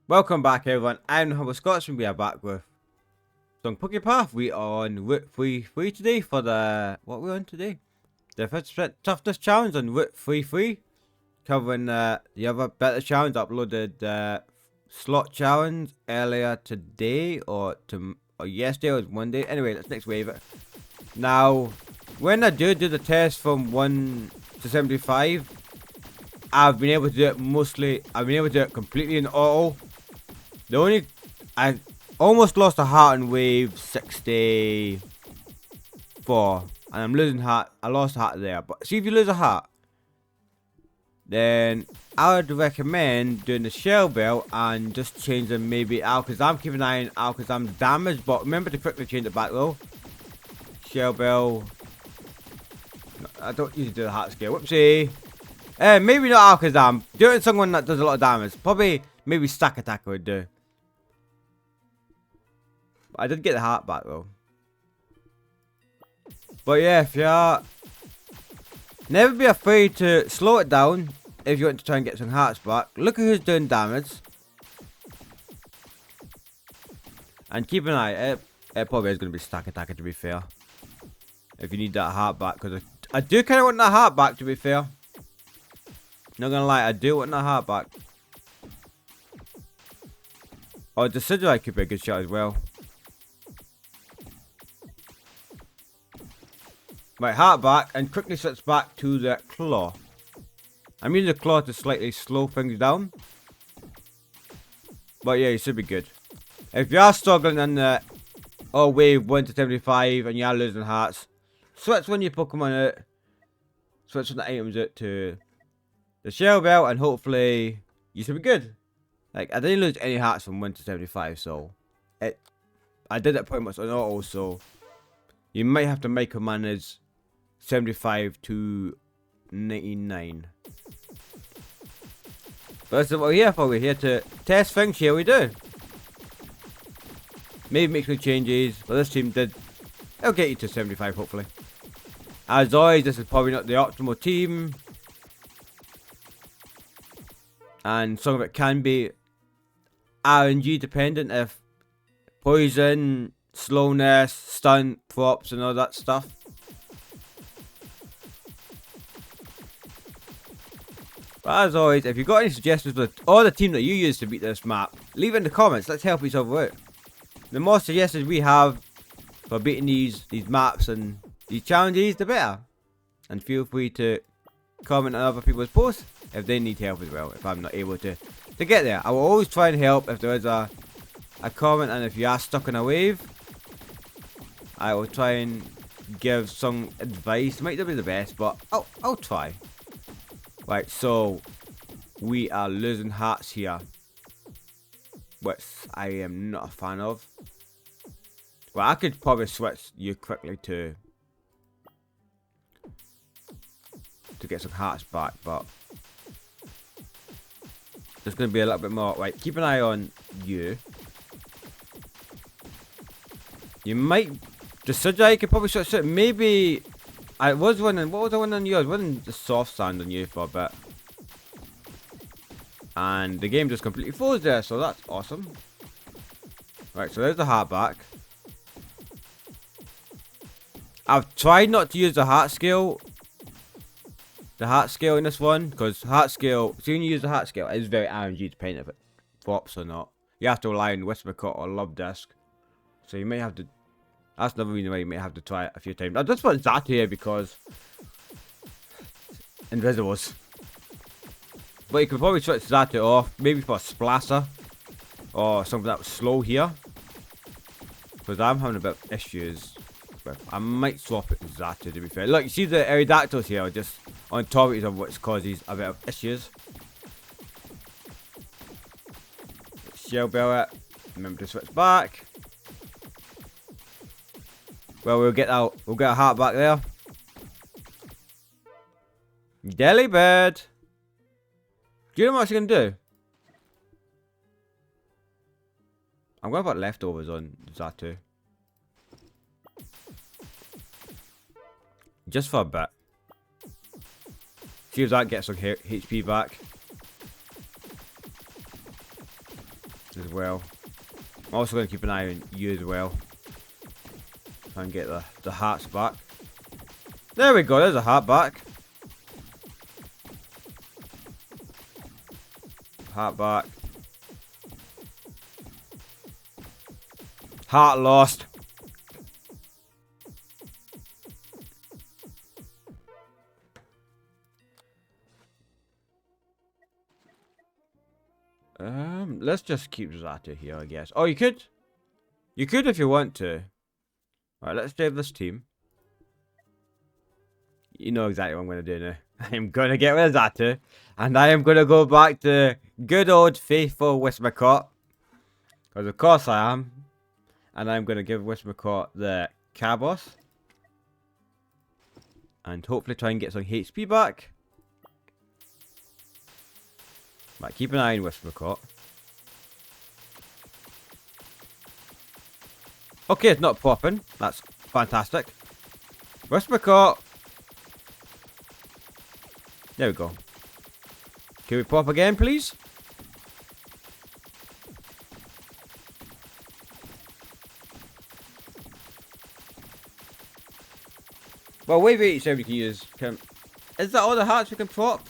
Welcome back, everyone. I'm Humble Scotsman. We are back with some Pokepath. We are on Route 3 today for the... What are we on today? The 50% Toughness Challenge on Route 3. Covering the other better challenge. Uploaded Slot Challenge earlier today or yesterday or Monday. Anyway, let's next wave it. Now, when I do the test from 1 to 75, I've been able to do it mostly... I've been able to do it completely in auto. I almost lost a heart in wave 64, and I'm losing heart. I lost a heart there, but see, if you lose a heart, then I would recommend doing the shell bell and just changing maybe Alakazam. Keep an eye on Alakazam damage, but remember to quickly change it back though. Shell bell. No, I don't usually do the heart scale. Whoopsie. Maybe not Alakazam. Do it in someone that does a lot of damage. Probably maybe Stack Attack would do. I did get the heart back though. But yeah, if you're... Never be afraid to slow it down if you want to try and get some hearts back. Look at who's doing damage. And keep an eye. It probably is going to be Stack Attacker, to be fair. If you need that heart back. Because I do kind of want that heart back, to be fair. Not going to lie, I do want that heart back. Oh, the Decidueye could be a good shot as well. Right, heart back, and quickly switch back to the claw. I'm using the claw to slightly slow things down. But yeah, you should be good. If you are struggling on the wave 1 to 75 and you are losing hearts, switch one of your Pokemon out. Switch one of the items out to the shell bell, and hopefully you should be good. Like, I didn't lose any hearts from 1 to 75, so I did it pretty much on auto, so you might have to micromanage 75 to 99. But that's what we're here for. We're here to test things. Here we do. Maybe make some changes, but this team did. It'll get you to 75, hopefully. As always, this is probably not the optimal team, and some of it can be RNG dependent. If poison, slowness, stun, props, and all that stuff. But as always, if you've got any suggestions for the team that you use to beat this map, leave it in the comments. Let's help each other out. The more suggestions we have for beating these maps and these challenges, the better. And feel free to comment on other people's posts if they need help as well. If I'm not able to get there, I will always try and help if there is a comment, and if you are stuck in a wave, I will try and give some advice. Might not be the best, but I'll try. Right, so we are losing hearts here, which I am not a fan of. Well, I could probably switch you quickly to get some hearts back, but there's going to be a little bit more. Right, keep an eye on you. You might... Decidueye, you could probably switch it. Maybe... I was running... What was I running on you? I was running the soft sand on you for a bit. And the game just completely froze there, so that's awesome. Right, so there's the heart back. I've tried not to use the heart scale. The heart scale in this one, because heart scale... See, when you use the heart scale, it is very RNG dependent if it flops or not. You have to rely on Whisper Cut or Love Disc. So you may have to... That's another reason why you may have to try it a few times. I just put that here because... Invisibles. But you could probably switch that off. Maybe for a Splasser. Or something that was slow here. Because I'm having a bit of issues. But I might swap it to Zatu, to be fair. Look, you see the Aerodactyls here are just on top of which causes a bit of issues. Shell Bell it. Remember to switch back. Well, we'll get a heart back there. Delibird. Do you know what I'm actually going to do? I'm going to put leftovers on Zatu. Just for a bit. See if that gets some HP back. as well. I'm also going to keep an eye on you as well. Try and get the hearts back. There we go, there's a heart back. Heart back. Heart lost. Let's just keep Zata here, I guess. Oh, you could if you want to. Alright, let's save this team. You know exactly what I'm going to do now. I'm going to get rid of Zata. And I am going to go back to good old faithful Whispercott. Because of course I am. And I'm going to give Whispercott the Cabos. And hopefully try and get some HP back. Right, keep an eye on Whispercott. Okay, it's not popping. That's fantastic. Whispercott. There we go. Can we pop again, please? Well, wave 87 we can use. Is that all the hearts we can pop?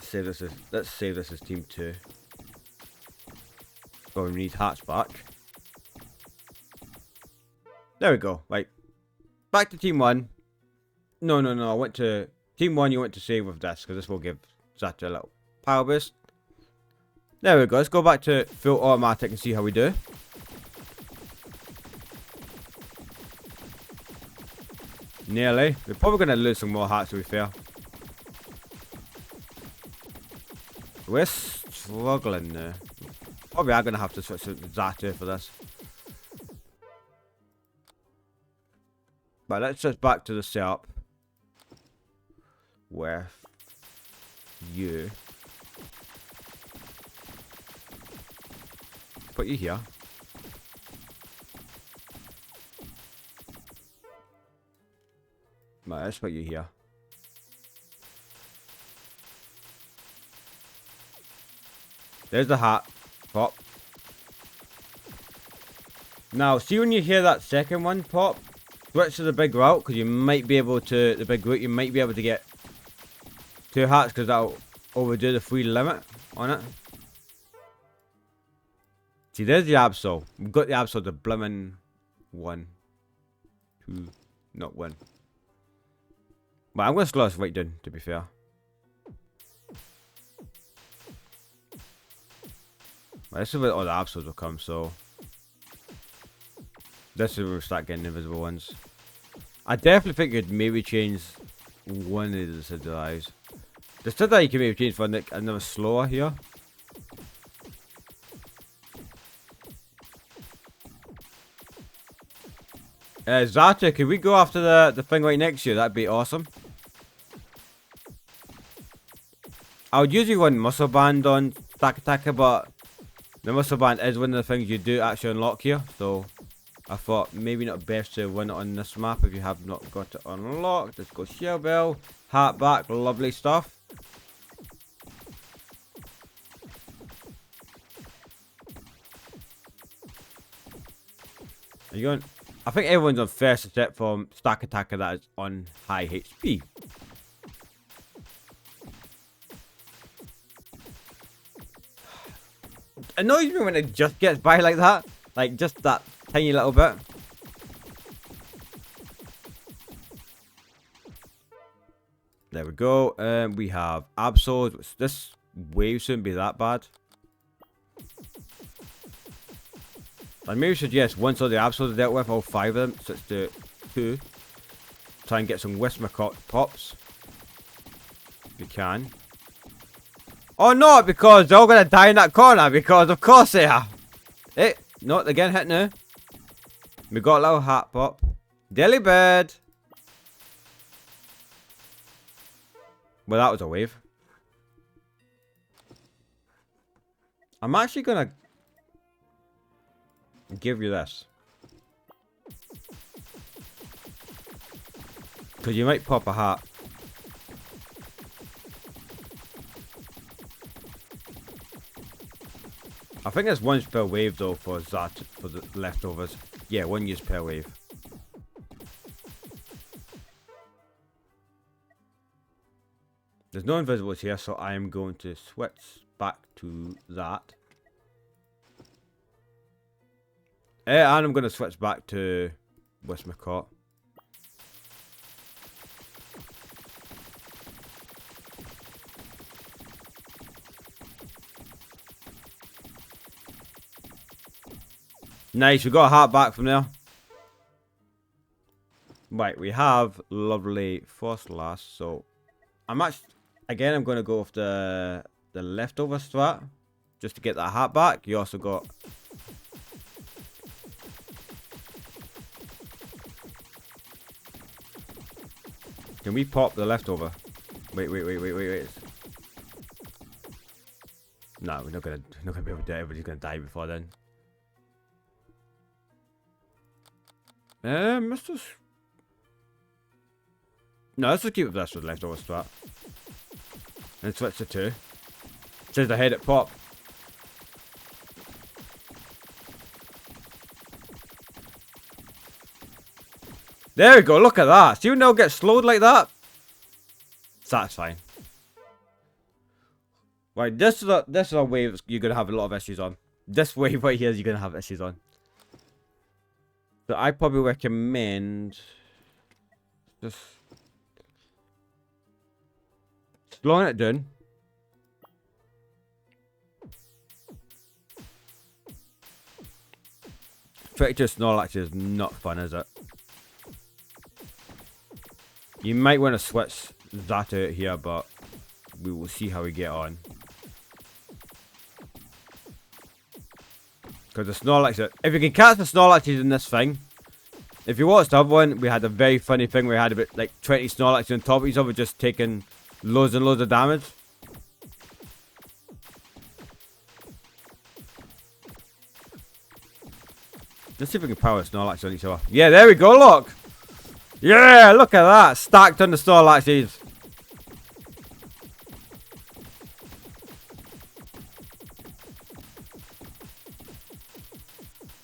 Let's save this as team 2. Oh, we need hearts back. There we go. Right. Back to team 1. No. I went to team 1. You went to save with this because this will give Zata a little power boost. There we go. Let's go back to full automatic and see how we do. Nearly. We're probably going to lose some more hearts to be fair. We're struggling now. Probably are going to have to switch to Zata for this. But let's just back to the setup. With you. Put you here. Right, let's put you here. There's the hat. Pop. Now, see when you hear that second one pop, switch to the big route, because you might be able to, the big route, you might be able to get 2 hats, because that'll overdo the free limit on it. See, there's the Absol. We've got the Absol, the blimmin' 1, 2, not 1. But I'm going to slow this right down, to be fair. Well, this is where all the Absols will come, so... This is where we start getting invisible ones. I definitely think you'd maybe change one of the Siddies. The Siddie you can maybe change for another slower here. Zata, could we go after the thing right next to you? That'd be awesome. I would usually run Muscle Band on Stack Attacker, but the Muscle Band is one of the things you do actually unlock here. So I thought maybe not best to run it on this map if you have not got it unlocked. Let's go Shell Bell, Heart back, lovely stuff. Are you going? I think everyone's on first step from Stack Attacker that is on high HP. Annoys me when it just gets by like that. Like just that tiny little bit. There we go. We have Absols. This wave shouldn't be that bad. And maybe suggest once all the Absols are dealt with, all 5 of them, switch to 2. Try and get some Whispercott pops. If you can. Oh no, because they're all going to die in that corner, because of course they are. Hey, no, they're getting hit now. We got a little hat pop. Delibird. Well, that was a wave. I'm actually going to give you this. Because you might pop a hat. I think there's once per wave though for that, for the leftovers. Yeah, 1 use per wave. There's no invisibles here, so I am going to switch back to that. And I'm going to switch back to Westmacott. Nice, we got a heart back from there. Right, we have lovely Snorlax, so I'm actually, again, I'm going to go with the leftover strat, just to get that hat back. You also got... Can we pop the leftover? Wait. No, we're not gonna be able to do it. Everybody's gonna die before then. Mr. No, let's just keep this with leftover strat. And switch to 2. Says the head at pop. There we go, look at that. See when they'll get slowed like that? Satisfying. Right, this is a wave you're gonna have a lot of issues on. This wave right here you're gonna have issues on. So I probably recommend just slowing it down. Trick to Snorlax is not fun, is it? You might want to switch that out here, but we will see how we get on. Because the Snorlax, if you can catch the Snorlaxes in this thing, if you watched the other one, we had a very funny thing where we had about like 20 Snorlaxes on top of each other, just taking loads and loads of damage. Let's see if we can power Snorlax on each other. Yeah, there we go, look! Yeah, look at that! Stacked on the Snorlaxes.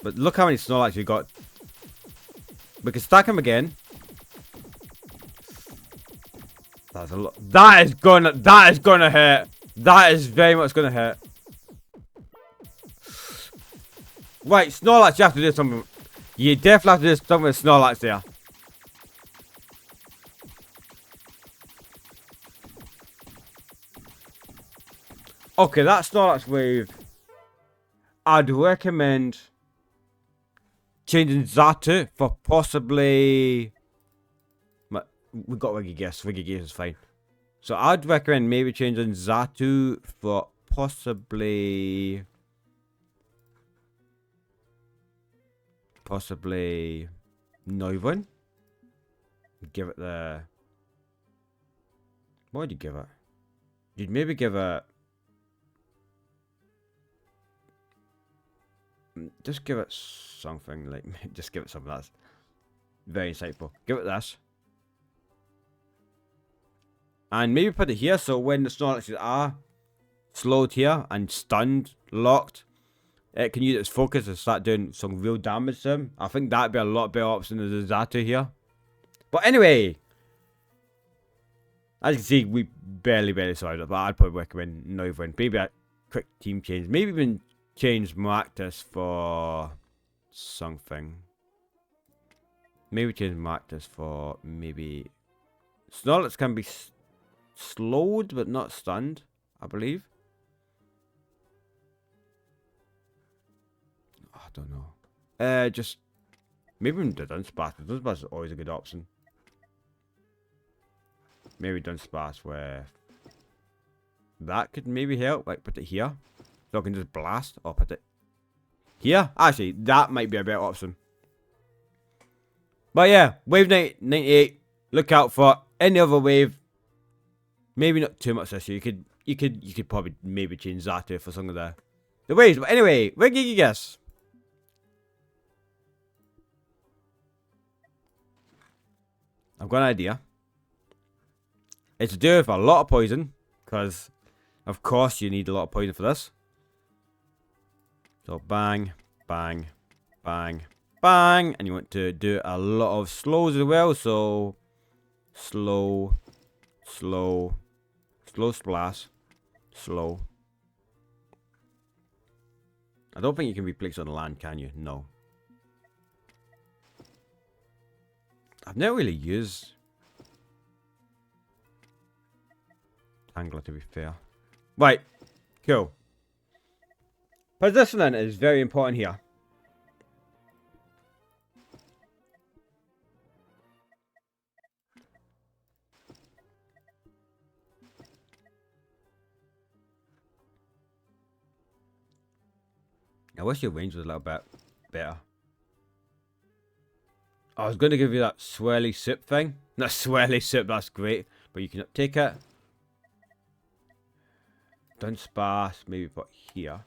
But look how many Snorlax we got. We can stack them again. That's a lot. That is gonna hurt. That is very much gonna hurt. Right, Snorlax, you have to do something. You definitely have to do something with Snorlax there. Okay, that Snorlax wave. I'd recommend changing Zatu for possibly... We got Wiggy Guess. Wiggy Guess is fine. So I'd recommend maybe changing Zatu for possibly... Noivern. Give it the... What would you give it? You'd maybe give it... Just give it something, like, just give it something that's very insightful. Give it this. And maybe put it here, so when the Snorlaxes are slowed here and stunned, locked, it can use its focus and start doing some real damage to them. I think that'd be a lot better option than the Zatu here. But anyway, as you can see, we barely survived it, but I'd probably recommend Noivern. Maybe a quick team change. Maybe even change Marctus for something. Maybe change Marctus for maybe... Snorlax can be slowed but not stunned, I believe. I don't know. Just... Maybe even the Dunsparce. The Dunsparce is always a good option. Maybe Dunsparce where... That could maybe help. Like, put it here. So I can just blast or put it here. Actually, that might be a better option. But yeah, wave 98. Look out for any other wave. Maybe not too much this year. You could probably maybe change Zatu for some of the waves. But anyway, where did you guess? I've got an idea. It's to do with a lot of poison, because of course you need a lot of poison for this. So bang, bang, bang, bang. And you want to do a lot of slows as well. So slow, slow, slow splash, slow. I don't think you can be placed on the land, can you? No. I've never really used Angler, to be fair. Right, cool. Positioning is very important here. I wish your range was a little bit better. I was going to give you that swirly sip thing. Not swirly sip, that's great. But you can uptake it. Dunsparce, maybe put here.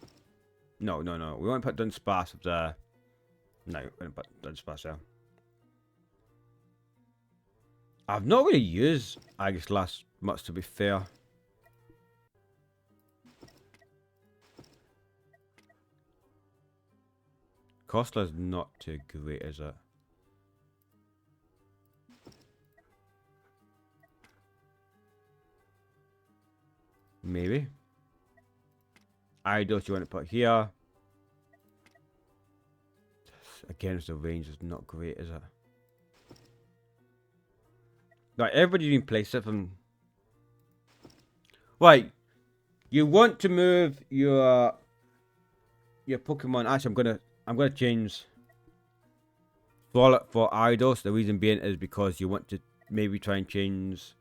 No. We won't put Dunsparce up there. No, we won't put Dunsparce there. I've not really used Aegislash much, to be fair. Costler's not too great, is it? Maybe. Idos you want to put here. Against the range is not great, is it? Right, everybody can place it from. Right, you want to move your Pokemon. Actually, I'm gonna change Swallow for Idos. The reason being is because you want to maybe try and change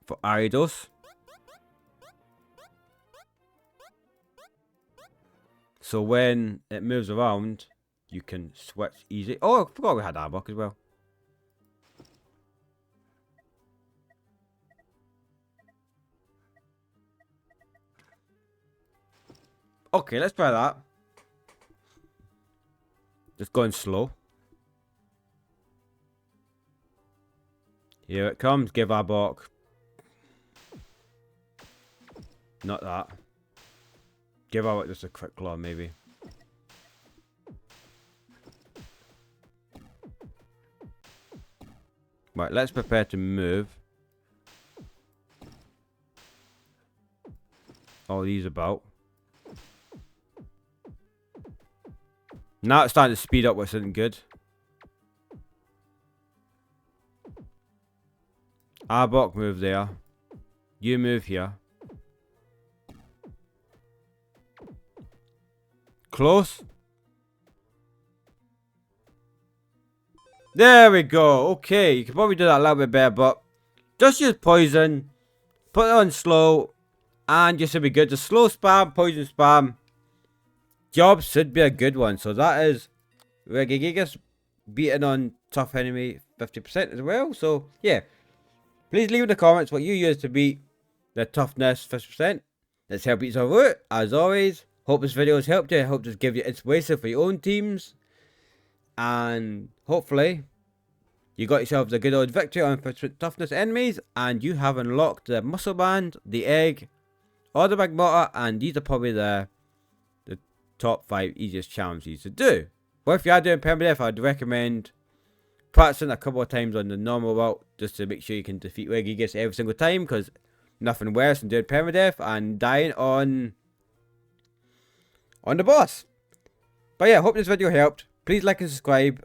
for Idos. So when it moves around, you can switch easy. Oh, I forgot we had Arbok as well. Okay, let's try that. Just going slow. Here it comes. Give Arbok. Not that. Give Arbok just a quick claw, maybe. Right, let's prepare to move. All these about. Now it's starting to speed up, which isn't good. Arbok move there. You move here. Close. There we go. Okay, you can probably do that a little bit better, but just use poison. Put it on slow, and you should be good. Just slow spam, poison spam. Job should be a good one. So that is Regigigas beating on tough enemy 50% as well. So yeah, please leave in the comments what you use to beat the toughness 50%. Let's help each other out. As always, hope this video has helped you. I hope this give you inspiration for your own teams. And hopefully you got yourselves a good old victory on toughness enemies, and you have unlocked the muscle band, the egg, or the big motor, and these are probably the top 5 easiest challenges to do. But if you are doing permadeath, I'd recommend practicing a couple of times on the normal route just to make sure you can defeat Regigigas every single time, because nothing worse than doing permadeath and dying on the boss. But yeah, hope this video helped. Please like and subscribe.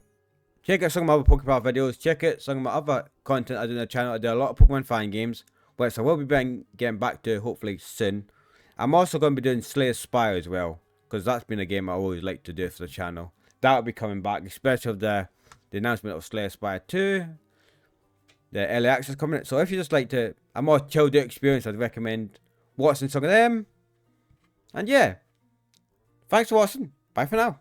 Check out some of my other Pokepath videos. Check out some of my other content I do on the channel. I do a lot of Pokemon fan games, which I will be getting back to hopefully soon. I'm also going to be doing Slay Spire as well, because that's been a game I always like to do for the channel. That'll be coming back, especially with the announcement of Slay Spire 2. The early access coming. So if you just like to a more chilled out experience, I'd recommend watching some of them. And yeah, thanks for watching. Bye for now.